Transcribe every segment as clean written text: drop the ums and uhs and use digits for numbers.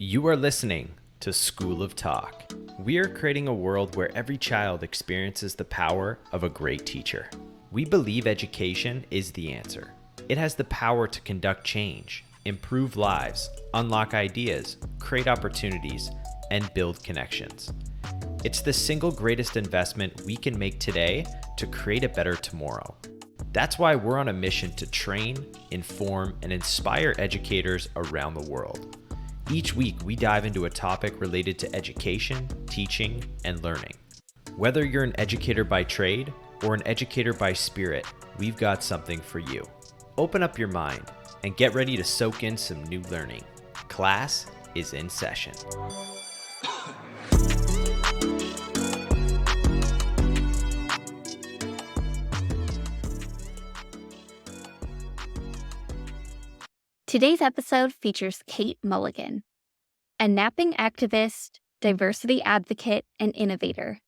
You are listening to School of Talk. We are creating a world where every child experiences the power of a great teacher. We believe education is the answer. It has the power to conduct change, improve lives, unlock ideas, create opportunities, and build connections. It's the single greatest investment we can make today to create a better tomorrow. That's why we're on a mission to train, inform, and inspire educators around the world. Each week, we dive into a topic related to education, teaching, and learning. Whether you're an educator by trade or an educator by spirit, we've got something for you. Open up your mind and get ready to soak in some new learning. Class is in session. Today's episode features Kate Mulligan, a napping activist, diversity advocate, and innovator.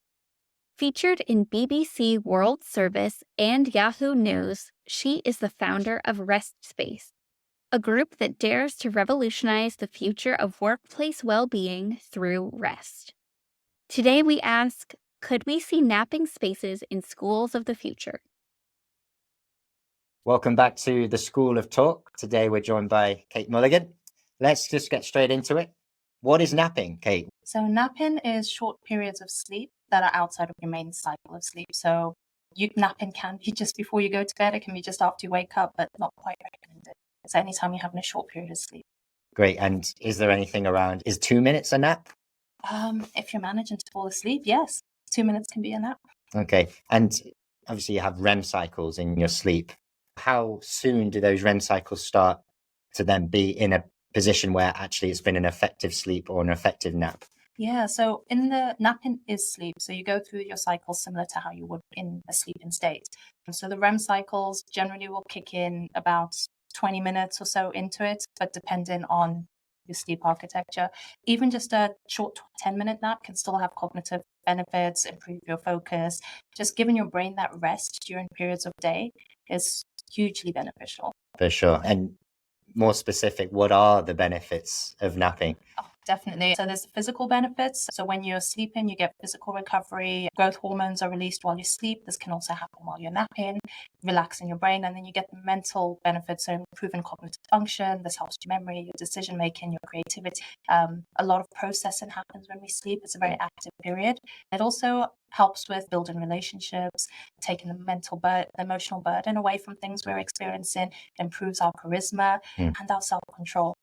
Featured in BBC World Service and Yahoo News, she is the founder of Rest Space, a group that dares to revolutionize the future of workplace well-being through rest. Today we ask, could we see napping spaces in schools of the future? Welcome back to the School of Talk. Today we're joined by Kate Mulligan. Let's just get straight into it. What is napping, Kate? So napping is short periods of sleep that are outside of your main cycle of sleep. So napping can be just before you go to bed. It can be just after you wake up, but not quite recommended. It's anytime you're having a short period of sleep. Great. And is there anything around? Is 2 minutes a nap? If you're managing to fall asleep, yes, 2 minutes can be a nap. Okay. And obviously you have REM cycles in your sleep. How soon do those REM cycles start to then be in a position where actually it's been an effective sleep or an effective nap? Yeah, so in the napping is sleep. So you go through your cycle similar to how you would in a sleeping state. So the REM cycles generally will kick in about 20 minutes or so into it, but depending on your sleep architecture, even just a short 10-minute nap can still have cognitive benefits, improve your focus. Just giving your brain that rest during periods of day is hugely beneficial. For sure. And more specific, what are the benefits of napping? Oh, definitely. So there's physical benefits. So when you're sleeping, you get physical recovery. Growth hormones are released while you sleep. This can also happen while you're napping, relaxing your brain. And then you get the mental benefits, so improving cognitive function. This helps your memory, your decision making, your creativity. A lot of processing happens when we sleep. It's a very active period. It also helps with building relationships, taking the emotional burden away from things we're experiencing, improves our charisma and our self-control.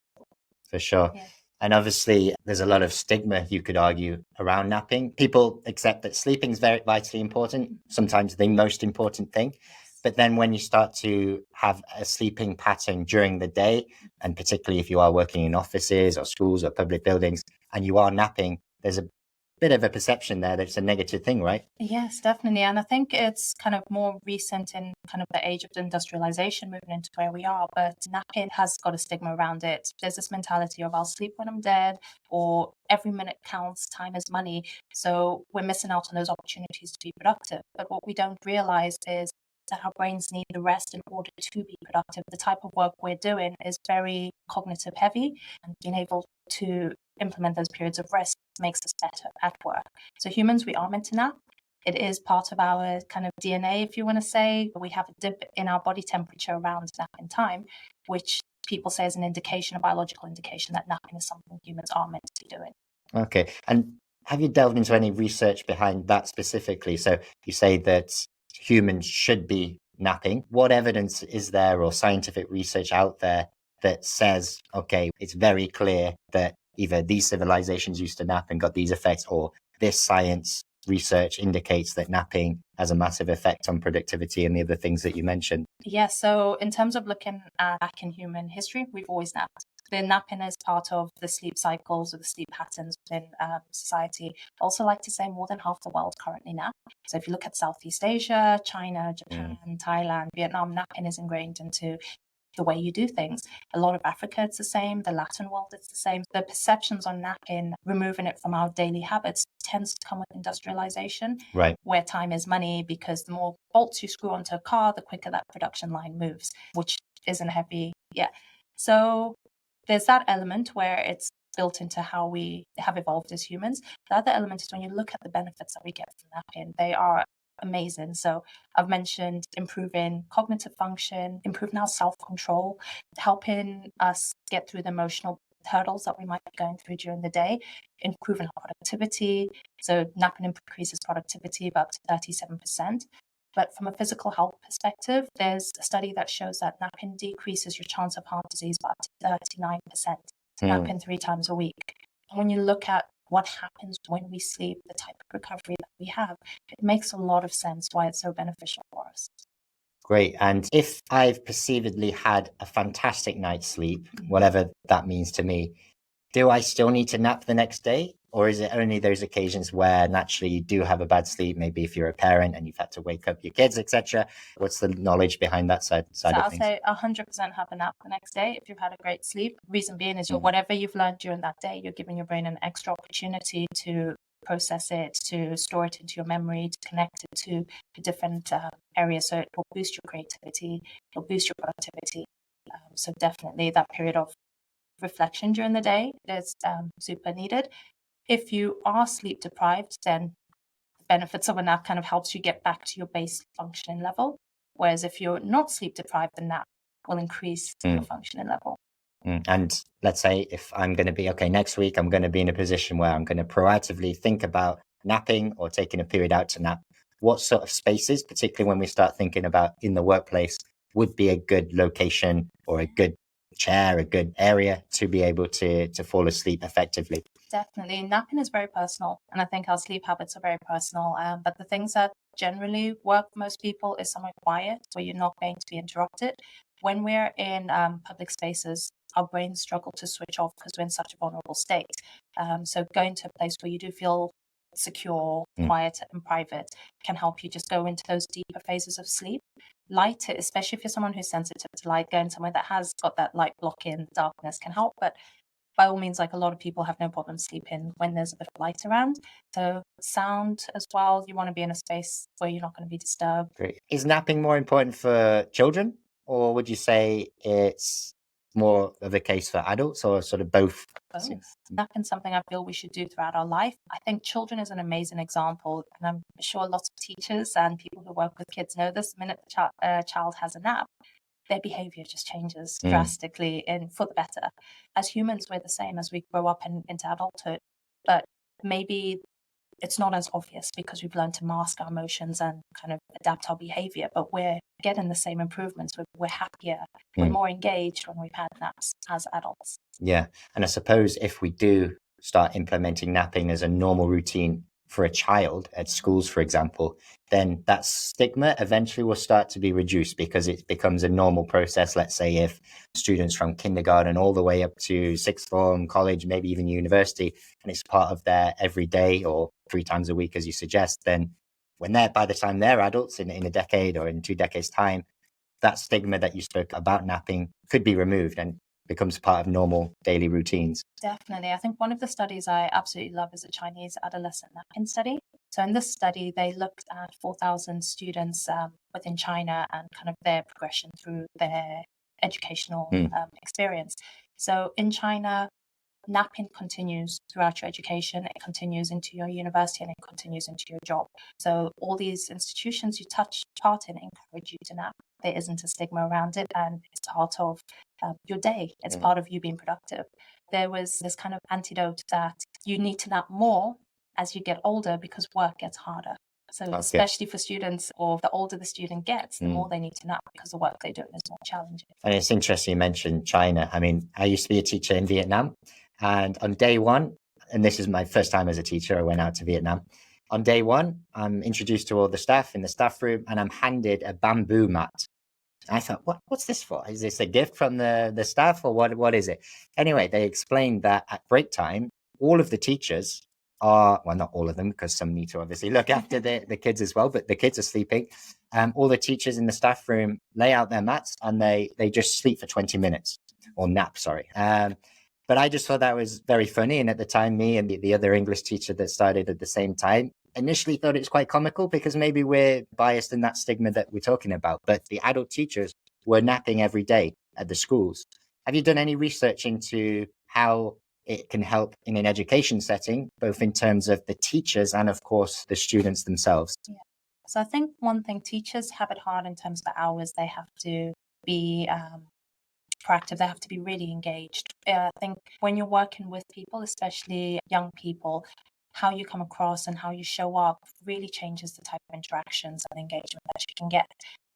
For sure. Yeah. And obviously, there's a lot of stigma, you could argue, around napping. People accept that sleeping is very vitally important, sometimes the most important thing. But then when you start to have a sleeping pattern during the day, and particularly if you are working in offices or schools or public buildings, and you are napping, there's a bit of a perception there that it's a negative thing, right? Yes, definitely. And I think it's kind of more recent in kind of the age of industrialization moving into where we are, but napping has got a stigma around it. There's this mentality of I'll sleep when I'm dead, or every minute counts, time is money. So we're missing out on those opportunities to be productive. But what we don't realize is that our brains need the rest in order to be productive. The type of work we're doing is very cognitive heavy, and being able to implement those periods of rest makes us better at work. So humans, we are meant to nap. It is part of our kind of DNA, if you want to say. We have a dip in our body temperature around napping time, which people say is an indication, a biological indication that napping is something humans are meant to be doing. Okay. And have you delved into any research behind that specifically? So you say that humans should be napping. What evidence is there or scientific research out there that says, okay, it's very clear that either these civilizations used to nap and got these effects, or this science research indicates that napping has a massive effect on productivity and the other things that you mentioned? Yeah, so in terms of looking back in human history, we've always napped. The napping is part of the sleep cycles or the sleep patterns within society. I also like to say more than half the world currently nap. So if you look at Southeast Asia, China, Japan, Thailand, Vietnam, napping is ingrained into the way you do things. A lot of Africa, it's the same. The Latin world, it's the same. The perceptions on napping, removing it from our daily habits, tends to come with industrialization, right, where time is money, because the more bolts you screw onto a car, the quicker that production line moves, which isn't heavy. Yeah. So there's that element where it's built into how we have evolved as humans. The other element is when you look at the benefits that we get from napping, they are amazing. So I've mentioned improving cognitive function, improving our self-control, helping us get through the emotional hurdles that we might be going through during the day, improving our productivity. So napping increases productivity by up to 37%. But from a physical health perspective, there's a study that shows that napping decreases your chance of heart disease by up to 39%. Napping 3 times a week. And when you look at what happens when we sleep, the type of recovery that we have, it makes a lot of sense why it's so beneficial for us. Great. And if I've perceivedly had a fantastic night's sleep, whatever that means to me, do I still need to nap the next day? Or is it only those occasions where naturally you do have a bad sleep? Maybe if you're a parent and you've had to wake up your kids, etc. What's the knowledge behind that side So of I'll things? say 100% have a nap the next day if you've had a great sleep. Reason being is whatever you've learned during that day, you're giving your brain an extra opportunity to process it, to store it into your memory, to connect it to different areas. So it will boost your creativity, it'll boost your productivity. So definitely that period of reflection during the day is super needed. If you are sleep deprived, then the benefits of a nap kind of helps you get back to your base functioning level. Whereas if you're not sleep deprived, the nap will increase your functioning level. And let's say if I'm going to be, okay, next week, I'm going to be in a position where I'm going to proactively think about napping or taking a period out to nap. What sort of spaces, particularly when we start thinking about in the workplace, would be a good location or a good chair, a good area to be able to fall asleep effectively? Definitely. Napping is very personal. And I think our sleep habits are very personal. But the things that generally work for most people is somewhere quiet where you're not going to be interrupted. When we're in public spaces, our brains struggle to switch off because we're in such a vulnerable state. So going to a place where you do feel secure, quiet, and private can help you just go into those deeper phases of sleep. Light, especially if you're someone who's sensitive to light, going somewhere that has got that light block-in darkness can help. But by all means, like a lot of people have no problem sleeping when there's a bit of light around. So sound as well, you want to be in a space where you're not going to be disturbed. Great. Is napping more important for children, or would you say it's more of a case for adults, or sort of both? Both. Napping something I feel we should do throughout our life. I think children is an amazing example, and I'm sure lots of teachers and people who work with kids know this. The minute the child has a nap, their behavior just changes drastically and for the better. As humans, we're the same as we grow up and into adulthood, but maybe it's not as obvious because we've learned to mask our emotions and kind of adapt our behavior, but we're getting the same improvements. We're happier, we're more engaged when we've had naps as adults. Yeah. And I suppose if we do start implementing napping as a normal routine for a child at schools, for example, then that stigma eventually will start to be reduced because it becomes a normal process. Let's say if students from kindergarten all the way up to sixth form, college, maybe even university, and it's part of their everyday or 3 times a week, as you suggest, then by the time they're adults in a decade or in 2 decades time, that stigma that you spoke about napping could be removed and becomes part of normal daily routines. Definitely. I think one of the studies I absolutely love is a Chinese adolescent napping study. So in this study, they looked at 4,000 students within China and kind of their progression through their educational experience. So in China, napping continues throughout your education, it continues into your university, and it continues into your job. So all these institutions you touch part in encourage you to nap. There isn't a stigma around it, and it's part of your day. It's part of you being productive. There was this kind of antidote that you need to nap more as you get older because work gets harder. So especially for students, or the older the student gets, the more they need to nap because the work they're doing is more challenging. And it's interesting you mentioned China. I mean, I used to be a teacher in Vietnam, and on day one, and this is my first time as a teacher, I went out to Vietnam. On day one, I'm introduced to all the staff in the staff room, and I'm handed a bamboo mat. I thought, what's this for? Is this a gift from the staff, or what is it? Anyway, they explained that at break time, all of the teachers are, well, not all of them, because some need to obviously look after the kids as well, but the kids are sleeping. All the teachers in the staff room lay out their mats and they just sleep for 20 minutes or nap, sorry. But I just thought that was very funny. And at the time, me and the other English teacher that started at the same time initially thought it was quite comical because maybe we're biased in that stigma that we're talking about. But the adult teachers were napping every day at the schools. Have you done any research into how it can help in an education setting, both in terms of the teachers and, of course, the students themselves? Yeah. So I think one thing, teachers have it hard in terms of the hours. They have to be proactive. They have to be really engaged. I think when you're working with people, especially young people, how you come across and how you show up really changes the type of interactions and engagement that you can get.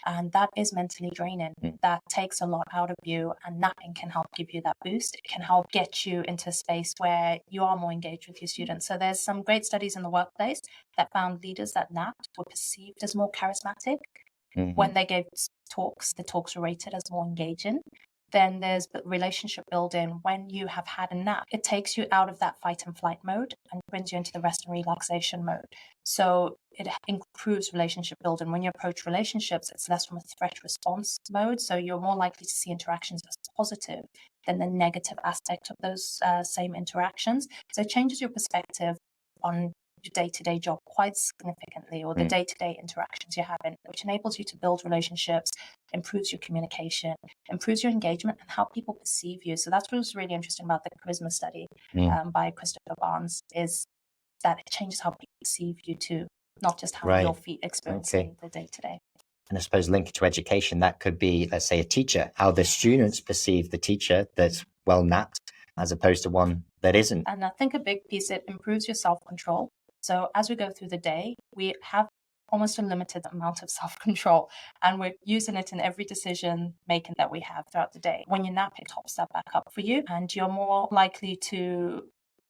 And that is mentally draining. That takes a lot out of you, and napping can help give you that boost. It can help get you into a space where you are more engaged with your students. So there's some great studies in the workplace that found leaders that napped were perceived as more charismatic. When they gave talks, the talks were rated as more engaging. Then there's relationship building. When you have had a nap, it takes you out of that fight and flight mode and brings you into the rest and relaxation mode. So it improves relationship building. When you approach relationships, it's less from a threat response mode. So you're more likely to see interactions as positive than the negative aspect of those same interactions. So it changes your perspective on your day-to-day job quite significantly, or the day-to-day interactions you're having, which enables you to build relationships, improves your communication, improves your engagement, and how people perceive you. So that's what was really interesting about the charisma study by Christopher Barnes, is that it changes how people perceive you too, not just how you're experiencing the day-to-day. And I suppose linked to education, that could be, let's say, a teacher, how the students perceive the teacher that's well napped as opposed to one that isn't. And I think a big piece, it improves your self-control. So as we go through the day, we have almost a limited amount of self-control, and we're using it in every decision making that we have throughout the day. When you nap, it tops that back up for you, and you're more likely to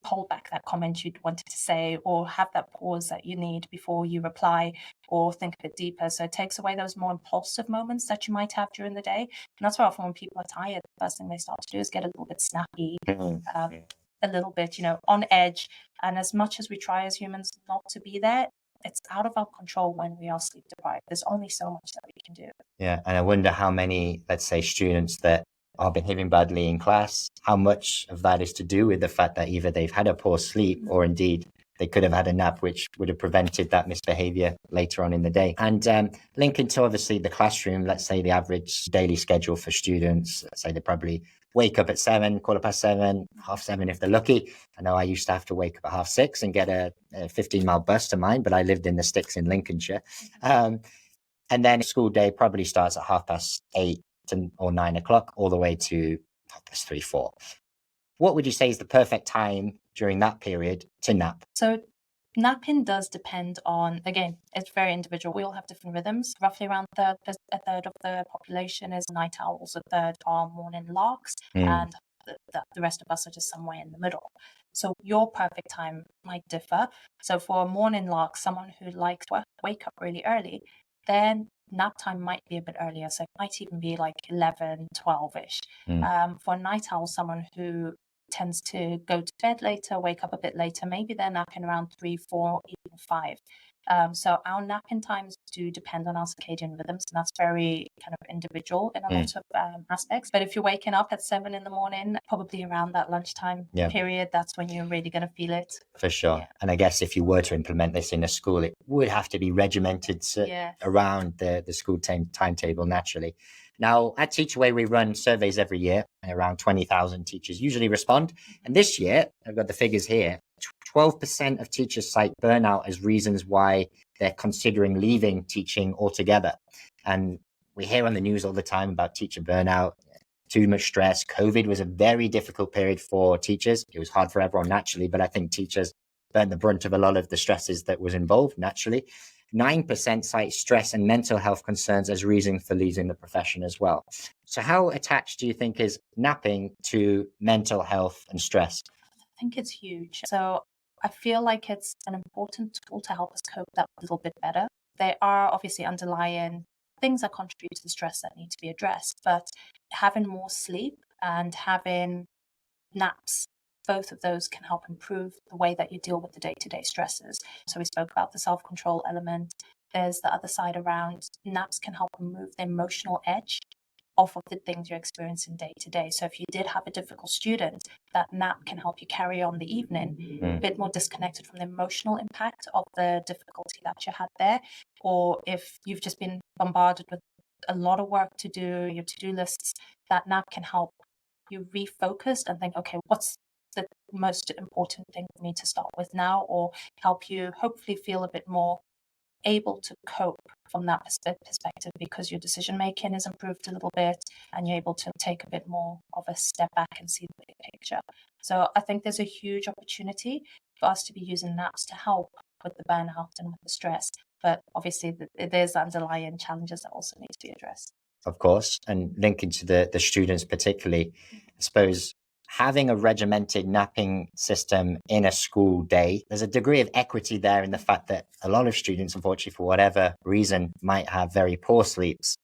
hold back that comment you wanted to say, or have that pause that you need before you reply, or think a bit deeper. So it takes away those more impulsive moments that you might have during the day. And that's why often when people are tired, the first thing they start to do is get a little bit snappy, a little bit, on edge. And as much as we try as humans not to be there, it's out of our control when we are sleep deprived. There's only so much that we can do. Yeah. And I wonder how many, let's say, students that are behaving badly in class, how much of that is to do with the fact that either they've had a poor sleep or indeed they could have had a nap, which would have prevented that misbehavior later on in the day. And linking to obviously the classroom, let's say the average daily schedule for students, let's say they probably wake up at 7, 7:15, 7:30 if they're lucky. I know I used to have to wake up at 6:30 and get a 15-mile bus to mine, but I lived in the sticks in Lincolnshire. And then school day probably starts at 8:30 or 9 o'clock, all the way to 3, 4. What would you say is the perfect time during that period to nap? So napping does depend on, again, it's very individual. We all have different rhythms. Roughly around a third of the population is night owls, a third are morning larks, and the rest of us are just somewhere in the middle. So your perfect time might differ. So for a morning lark, someone who likes to wake up really early, then nap time might be a bit earlier. So it might even be like 11, 12-ish. For a night owl, someone who tends to go to bed later, wake up a bit later, maybe they're napping around 3, 4, even 5. So our napping times do depend on our circadian rhythms, and that's very kind of individual in a lot of aspects. But if you're waking up at 7 in the morning, probably around that lunchtime period, that's when you're really going to feel it. For sure. Yeah. And I guess if you were to implement this in a school, it would have to be regimented around the school timetable naturally. Now, at Teachaway, we run surveys every year, and around 20,000 teachers usually respond. And this year, I've got the figures here, 12% of teachers cite burnout as reasons why they're considering leaving teaching altogether. And we hear on the news all the time about teacher burnout, too much stress. COVID was a very difficult period for teachers. It was hard for everyone naturally, but I think teachers burned the brunt of a lot of the stresses that was involved naturally. 9% cite stress and mental health concerns as reason for leaving the profession as well. So how attached do you think is napping to mental health and stress? I think it's huge. So I feel like it's an important tool to help us cope that little bit better. There are obviously underlying things that contribute to the stress that need to be addressed, but having more sleep and having naps, both of those can help improve the way that you deal with the day-to-day stresses. So we spoke about the self-control element. There's the other side around naps can help remove the emotional edge off of the things you're experiencing day to day. So if you did have a difficult student, that nap can help you carry on the evening a bit more disconnected from the emotional impact of the difficulty that you had there. Or if you've just been bombarded with a lot of work to do, your to-do lists, that nap can help you refocus and think, okay, what's the most important thing for me to start with now, or help you hopefully feel a bit more able to cope from that perspective, because your decision making is improved a little bit and you're able to take a bit more of a step back and see the big picture. So I think there's a huge opportunity for us to be using naps to help with the burnout and with the stress. But obviously, there's underlying challenges that also need to be addressed. Of course, and linking to the students particularly, I suppose having a regimented napping system in a school day, there's a degree of equity there in the fact that a lot of students, unfortunately, for whatever reason, might have very poor sleeps.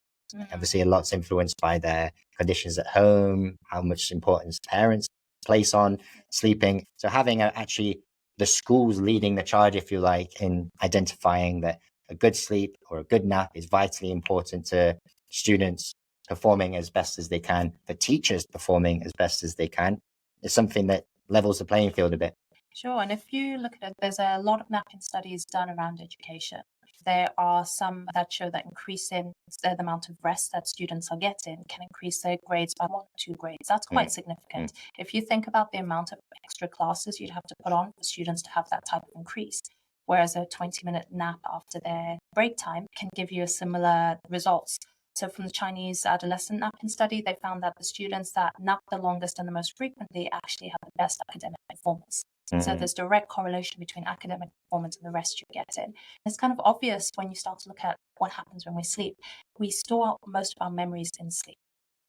Obviously, a lot's influenced by their conditions at home, how much importance parents place on sleeping. So having actually the schools leading the charge, if you like, in identifying that a good sleep or a good nap is vitally important to students performing as best as they can, for teachers performing as best as they can, is something that levels the playing field a bit. Sure. And if you look at it, there's a lot of napping studies done around education. There are some that show that increasing the amount of rest that students are getting can increase their grades by 1 or 2 grades. That's quite significant. If you think about the amount of extra classes you'd have to put on for students to have that type of increase, whereas a 20-minute nap after their break time can give you a similar results. So from the Chinese adolescent napping study, they found that the students that nap the longest and the most frequently actually have the best academic performance. So there's direct correlation between academic performance and the rest you're getting. It's kind of obvious when you start to look at what happens when we sleep. We store most of our memories in sleep.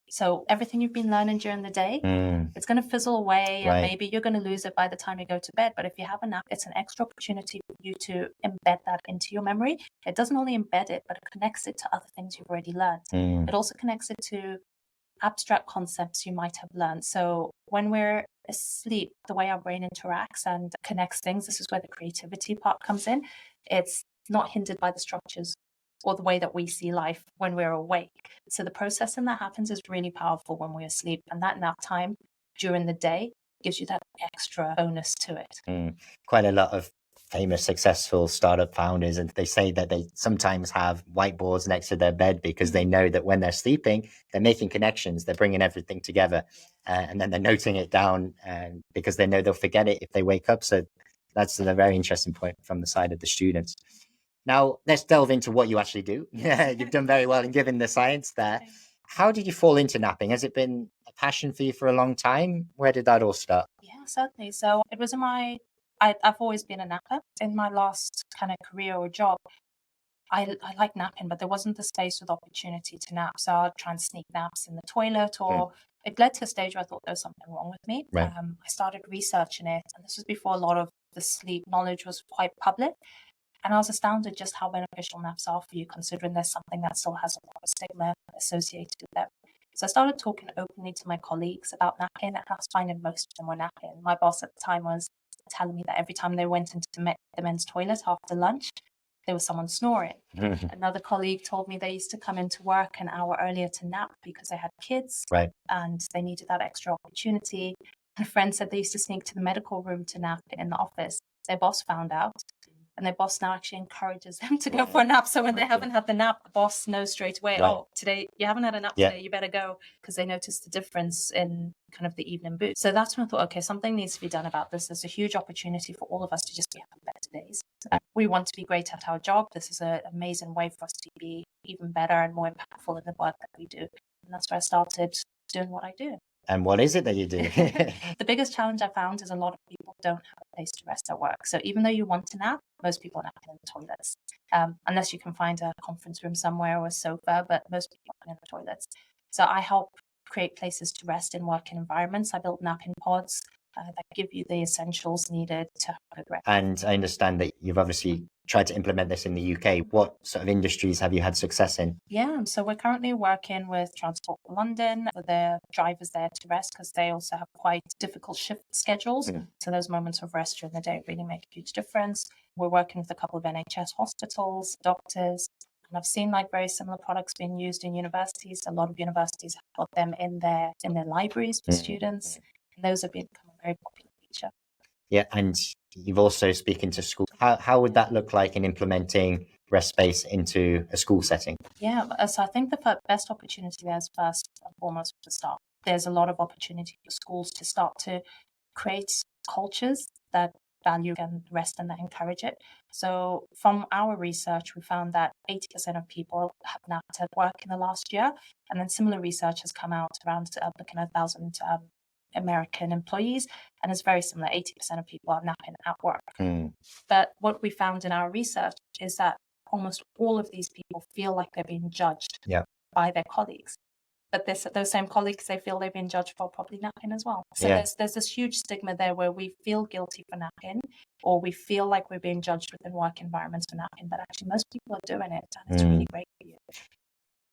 So everything you've been learning during the day, it's going to fizzle away, and maybe you're going to lose it by the time you go to bed. But if you have a nap, it's an extra opportunity for you to embed that into your memory. It doesn't only embed it, but it connects it to other things you've already learned. It also connects it to abstract concepts you might have learned. So when we're asleep, the way our brain interacts and connects things, this is where the creativity part comes in. It's not hindered by the structures or the way that we see life when we're awake. So the processing that happens is really powerful when we're asleep. And that nap time during the day gives you that extra bonus to it. Quite a lot of famous successful startup founders, and they say that they sometimes have whiteboards next to their bed because they know that when they're sleeping, they're making connections, they're bringing everything together, and then they're noting it down, because they know they'll forget it if they wake up. So that's a very interesting point from the side of the students. Now let's delve into what you actually do. You've done very well in giving the science there. How did you fall into napping? Has it been a passion for you for a long time? Where did that all start? Yeah, certainly. So it was in I've always been a napper. In my last kind of career or job, I like napping, but there wasn't the space with opportunity to nap. So I'd try and sneak naps in the toilet, or it led to a stage where I thought there was something wrong with me. Right. I started researching it, and this was before a lot of the sleep knowledge was quite public. And I was astounded just how beneficial naps are for you, considering there's something that still has a lot of stigma associated with them. So I started talking openly to my colleagues about napping, and I was finding most of them were napping. My boss at the time was telling me that every time they went into the men's toilet after lunch, there was someone snoring. Another colleague told me they used to come into work an hour earlier to nap because they had kids, Right. and they needed that extra opportunity. A friend said they used to sneak to the medical room to nap in the office. Their boss found out, and their boss now actually encourages them to go for a nap. So when they haven't had the nap, the boss knows straight away, oh, today you haven't had a nap today, you better go, because they noticed the difference in kind of the evening boot. So that's when I thought, okay, something needs to be done about this. There's a huge opportunity for all of us to just be having better days. We want to be great at our job. This is an amazing way for us to be even better and more impactful in the work that we do. And that's where I started doing what I do. And what is it that you do? The biggest challenge I found is a lot of people don't have a place to rest at work. So even though you want to nap, most people are napping in the toilets, unless you can find a conference room somewhere or a sofa, but most people are in the toilets. So I help create places to rest in working environments. I built napping pods that give you the essentials needed to progress. And I understand that you've obviously tried to implement this in the UK. What sort of industries have you had success in? Yeah, so we're currently working with Transport for London, for the drivers there to rest, because they also have quite difficult shift schedules. So those moments of rest during the day really make a huge difference. We're working with a couple of NHS hospitals, doctors, and I've seen like very similar products being used in universities. A lot of universities have got them in their libraries for students, and those have become a very popular feature. Yeah, and you've also speaking to school. How would that look like in implementing rest space into a school setting? Yeah, so I think the best opportunity there is first and foremost to start. There's a lot of opportunity for schools to start to create cultures that value and rest and that encourage it. So from our research, we found that 80% of people have napped at work in the last year. And then similar research has come out around looking at 1,000 American employees. And it's very similar. 80% of people are napping at work. But what we found in our research is that almost all of these people feel like they're being judged by their colleagues. But those same colleagues, they feel they've been judged for probably napping as well. So there's this huge stigma there where we feel guilty for napping, or we feel like we're being judged within work environments for napping. But actually, most people are doing it, and it's really great for you.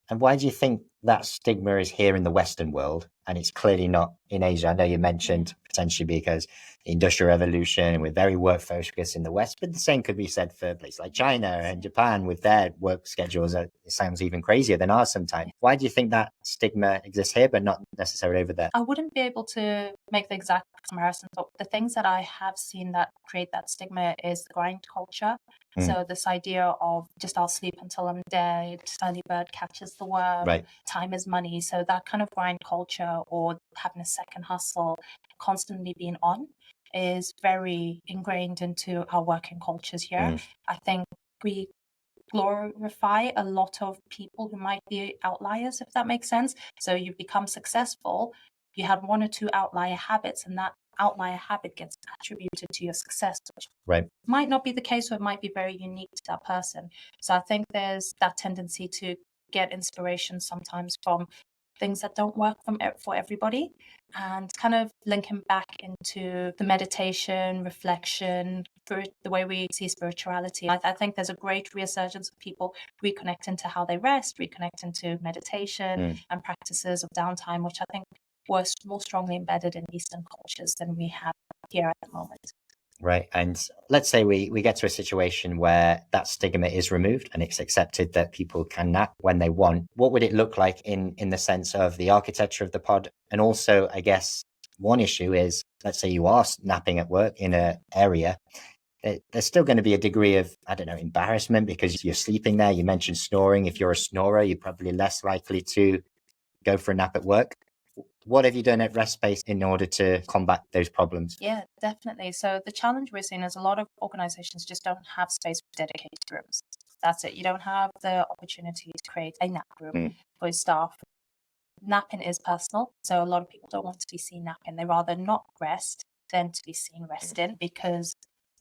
And why do you think that stigma is here in the Western world and it's clearly not in Asia? I know you mentioned potentially because the Industrial Revolution and we're very work focused in the West, but the same could be said for places like China and Japan with their work schedules. It sounds even crazier than ours sometimes. Why do you think that stigma exists here, but not necessarily over there? I wouldn't be able to make the exact comparison, but the things that I have seen that create that stigma is the grind culture. So this idea of just I'll sleep until I'm dead, early bird catches the worm, time is money. So that kind of grind culture or having a second hustle, constantly being on, is very ingrained into our working cultures here. I think we glorify a lot of people who might be outliers, if that makes sense. So you become successful, you have one or two outlier habits, and that outlier habit gets attributed to your success, which might not be the case, or it might be very unique to that person. So I think there's that tendency to get inspiration sometimes from things that don't work for everybody, and kind of linking back into the meditation, reflection, the way we see spirituality. I think there's a great resurgence of people reconnecting to how they rest, reconnecting to meditation and practices of downtime, which I think was more strongly embedded in Eastern cultures than we have here at the moment. Right. And let's say we get to a situation where that stigma is removed and it's accepted that people can nap when they want. What would it look like in the sense of the architecture of the pod? And also, I guess, one issue is, let's say you are napping at work in an area, there's still going to be a degree of, I don't know, embarrassment because you're sleeping there. You mentioned snoring. If you're a snorer, you're probably less likely to go for a nap at work. What have you done at Rest Space in order to combat those problems? Yeah, definitely. So the challenge we're seeing is a lot of organizations just don't have space for dedicated rooms. That's it. You don't have the opportunity to create a nap room for your staff. Napping is personal. So a lot of people don't want to be seen napping. They rather not rest than to be seen resting, because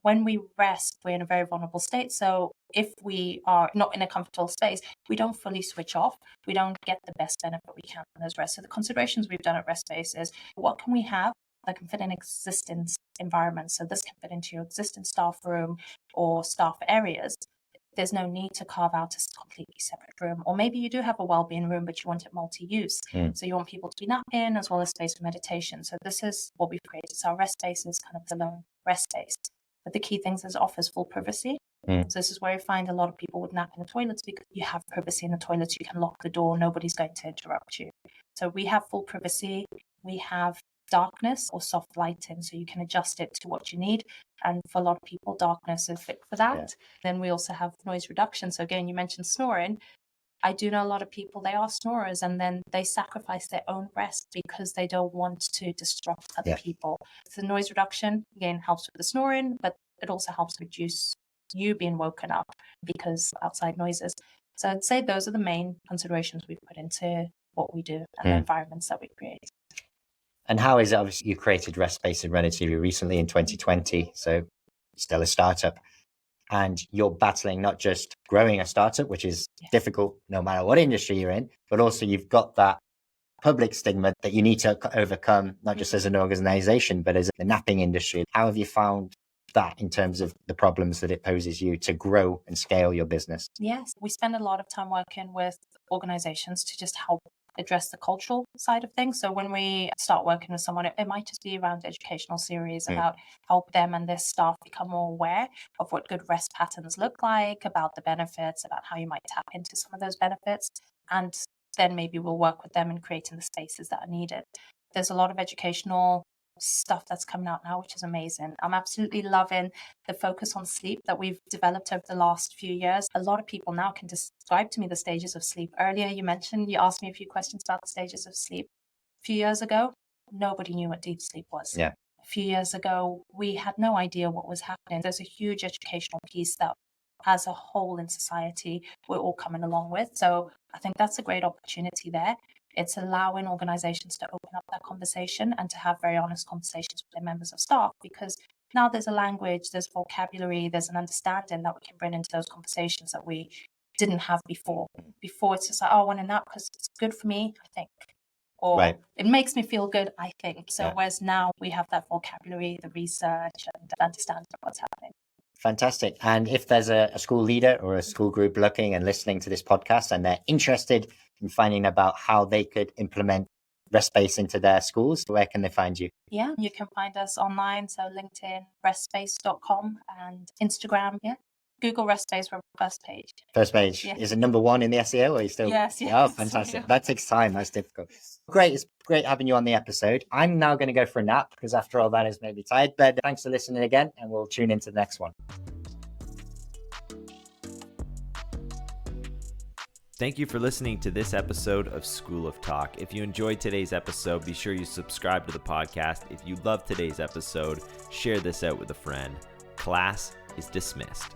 when we rest, we're in a very vulnerable state. So if we are not in a comfortable space, we don't fully switch off. We don't get the best benefit we can from those rest. So the considerations we've done at Rest Space is, what can we have that can fit in existing environments? So this can fit into your existing staff room or staff areas. There's no need to carve out a completely separate room. Or maybe you do have a wellbeing room, but you want it multi-use. So you want people to be napping as well as space for meditation. So this is what we've created. So our Rest Space is kind of the lone rest space. But the key things is it offers full privacy. So this is where you find a lot of people would nap in the toilets, because you have privacy in the toilets. You can lock the door. Nobody's going to interrupt you. So we have full privacy. We have darkness or soft lighting, so you can adjust it to what you need. And for a lot of people, darkness is fit for that. Then we also have noise reduction. So again, you mentioned snoring. I do know a lot of people, they are snorers, and then they sacrifice their own rest because they don't want to disrupt other people. So noise reduction, again, helps with the snoring, but it also helps reduce you being woken up because outside noises. So I'd say those are the main considerations we've put into what we do and the environments that we create. And how is it? Obviously, you created Rest Space relatively recently in 2020, so still a startup. And you're battling not just growing a startup, which is difficult no matter what industry you're in, but also you've got that public stigma that you need to overcome, not just as an organization, but as the napping industry. How have you found that in terms of the problems that it poses you to grow and scale your business? Yes, we spend a lot of time working with organizations to just help address the cultural side of things. So when we start working with someone, it might just be around educational series about help them and their staff become more aware of what good rest patterns look like, about the benefits, about how you might tap into some of those benefits. And then maybe we'll work with them in creating the spaces that are needed. There's a lot of educational stuff that's coming out now, which is amazing. I'm absolutely loving the focus on sleep that we've developed over the last few years. A lot of people now can describe to me the stages of sleep. Earlier, you asked me a few questions about the stages of sleep. A few years ago, nobody knew what deep sleep was. few years ago, we had no idea what was happening. There's a huge educational piece that as a whole in society, we're all coming along with. So I think that's a great opportunity there. It's allowing organizations to open up that conversation and to have very honest conversations with their members of staff, because now there's a language, there's vocabulary, there's an understanding that we can bring into those conversations that we didn't have before. Before it's just like, oh, I want a nap because it's good for me, I think. Or Right. it makes me feel good, I think. So Yeah. whereas now we have that vocabulary, the research, and understanding of what's happening. Fantastic. And if there's a school leader or a school group looking and listening to this podcast and they're interested in finding about how they could implement rest space into their schools, where can they find you? Yeah, you can find us online. So LinkedIn, restspace.com, and Instagram. Yeah. Google rest space for first page. First page. Yeah. Is it number one in the SEO or are you still? Yes. Oh, fantastic. Yeah. That takes time. That's difficult. Great. It's great having you on the episode. I'm now going to go for a nap because after all that is maybe tired, but thanks for listening again and we'll tune into the next one. Thank you for listening to this episode of School of Talk. If you enjoyed today's episode, be sure you subscribe to the podcast. If you loved today's episode, share this out with a friend. Class is dismissed.